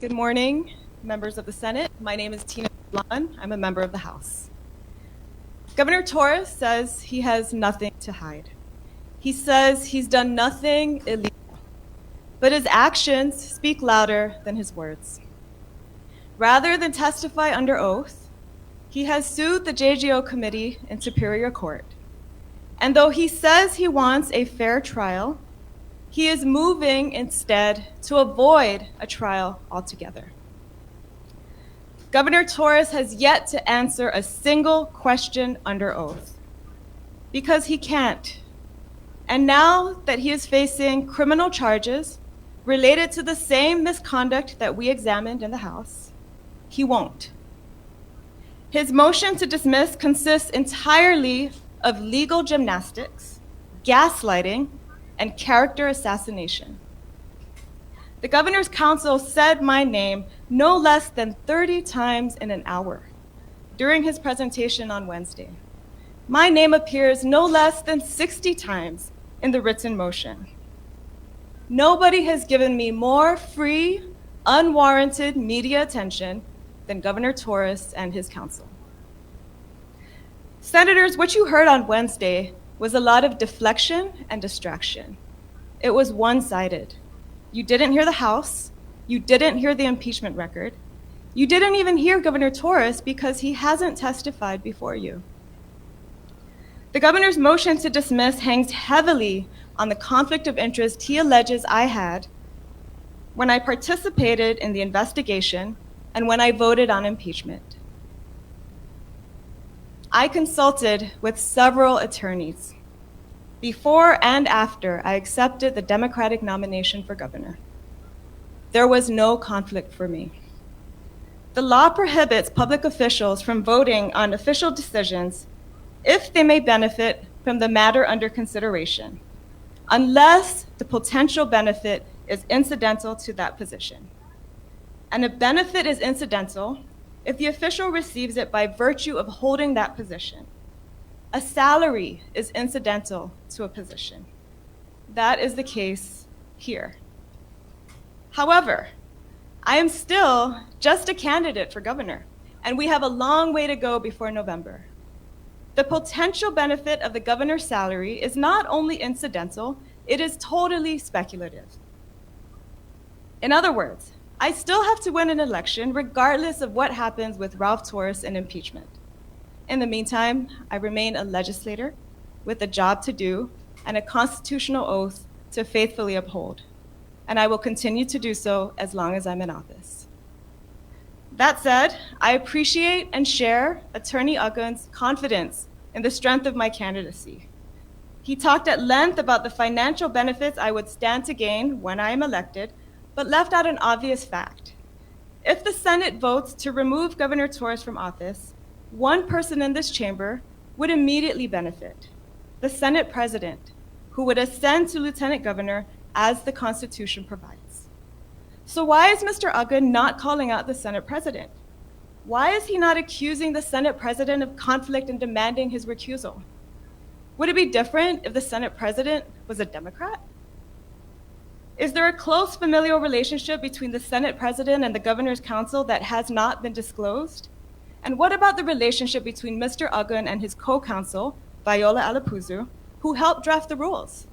Good morning, members of the Senate. My name is Tina Sablan. I'm a member of the House. Governor Torres says he has nothing to hide. He says he's done nothing illegal, but his actions speak louder than his words. Rather than testify under oath, he has sued the JGO Committee in Superior Court. And though he says he wants a fair trial, he is moving instead to avoid a trial altogether. Governor Torres has yet to answer a single question under oath because he can't. And now that he is facing criminal charges related to the same misconduct that we examined in the House, he won't. His motion to dismiss consists entirely of legal gymnastics, gaslighting, and character assassination. The Governor's Council said my name no less than 30 times in an hour during his presentation on Wednesday. My name appears no less than 60 times in the written motion. Nobody has given me more free, unwarranted media attention than Governor Torres and his council. Senators, what you heard on Wednesday was a lot of deflection and distraction. It was one-sided. You didn't hear the House. You didn't hear the impeachment record. You didn't even hear Governor Torres because he hasn't testified before you. The governor's motion to dismiss hangs heavily on the conflict of interest he alleges I had when I participated in the investigation and when I voted on impeachment. I consulted with several attorneys before and after I accepted the Democratic nomination for governor. There was no conflict for me. The law prohibits public officials from voting on official decisions if they may benefit from the matter under consideration, unless the potential benefit is incidental to that position. And a benefit is incidental if the official receives it by virtue of holding that position. A salary is incidental to a position. That is the case here. However, I am still just a candidate for governor, and we have a long way to go before November. The potential benefit of the governor's salary is not only incidental, it is totally speculative. In other words, I still have to win an election regardless of what happens with Ralph Torres and impeachment. In the meantime, I remain a legislator with a job to do and a constitutional oath to faithfully uphold, and I will continue to do so as long as I'm in office. That said, I appreciate and share Attorney Uggan's confidence in the strength of my candidacy. He talked at length about the financial benefits I would stand to gain when I am elected, but left out an obvious fact. If the Senate votes to remove Governor Torres from office, one person in this chamber would immediately benefit: the Senate President, who would ascend to Lieutenant Governor as the Constitution provides. So why is Mr. Uggan not calling out the Senate President? Why is he not accusing the Senate President of conflict and demanding his recusal? Would it be different if the Senate President was a Democrat? Is there a close familial relationship between the Senate President and the Governor's Council that has not been disclosed? And what about the relationship between Mr. Uggan and his co-counsel, Viola Alapuzu, who helped draft the rules?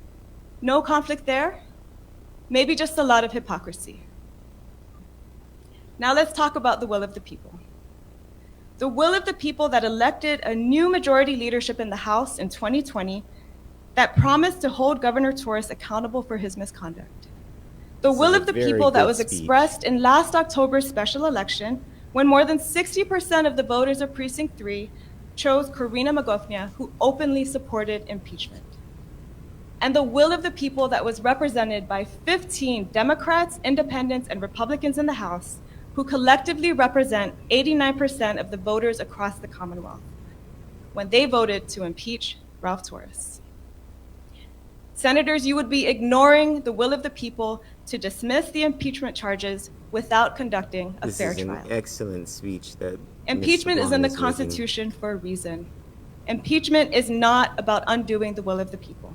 No conflict there? Maybe just a lot of hypocrisy. Now let's talk about the will of the people. The will of the people that elected a new majority leadership in the House in 2020 that promised to hold Governor Torres accountable for his misconduct. The will of the people that was expressed in last October's special election when more than 60% of the voters of Precinct 3 chose Corina Magofnia, who openly supported impeachment. And the will of the people that was represented by 15 Democrats, Independents, and Republicans in the House, who collectively represent 89% of the voters across the Commonwealth, when they voted to impeach Ralph Torres. Senators, you would be ignoring the will of the people to dismiss the impeachment charges without conducting a fair trial. This is an excellent speech that impeachment is in the Constitution for a reason. Impeachment is not about undoing the will of the people.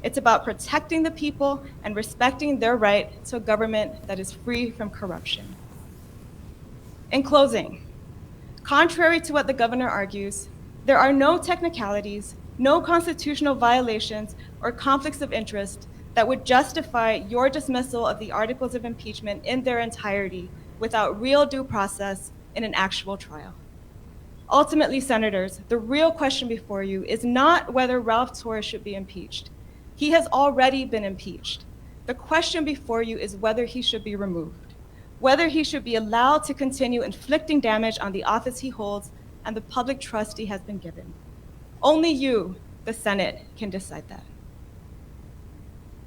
It's about protecting the people and respecting their right to a government that is free from corruption. In closing, contrary to what the governor argues, there are no technicalities, no constitutional violations, or conflicts of interest that would justify your dismissal of the articles of impeachment in their entirety without real due process in an actual trial. Ultimately, senators, the real question before you is not whether Ralph Torres should be impeached. He has already been impeached. The question before you is whether he should be removed, whether he should be allowed to continue inflicting damage on the office he holds and the public trust he has been given. Only you, the Senate, can decide that.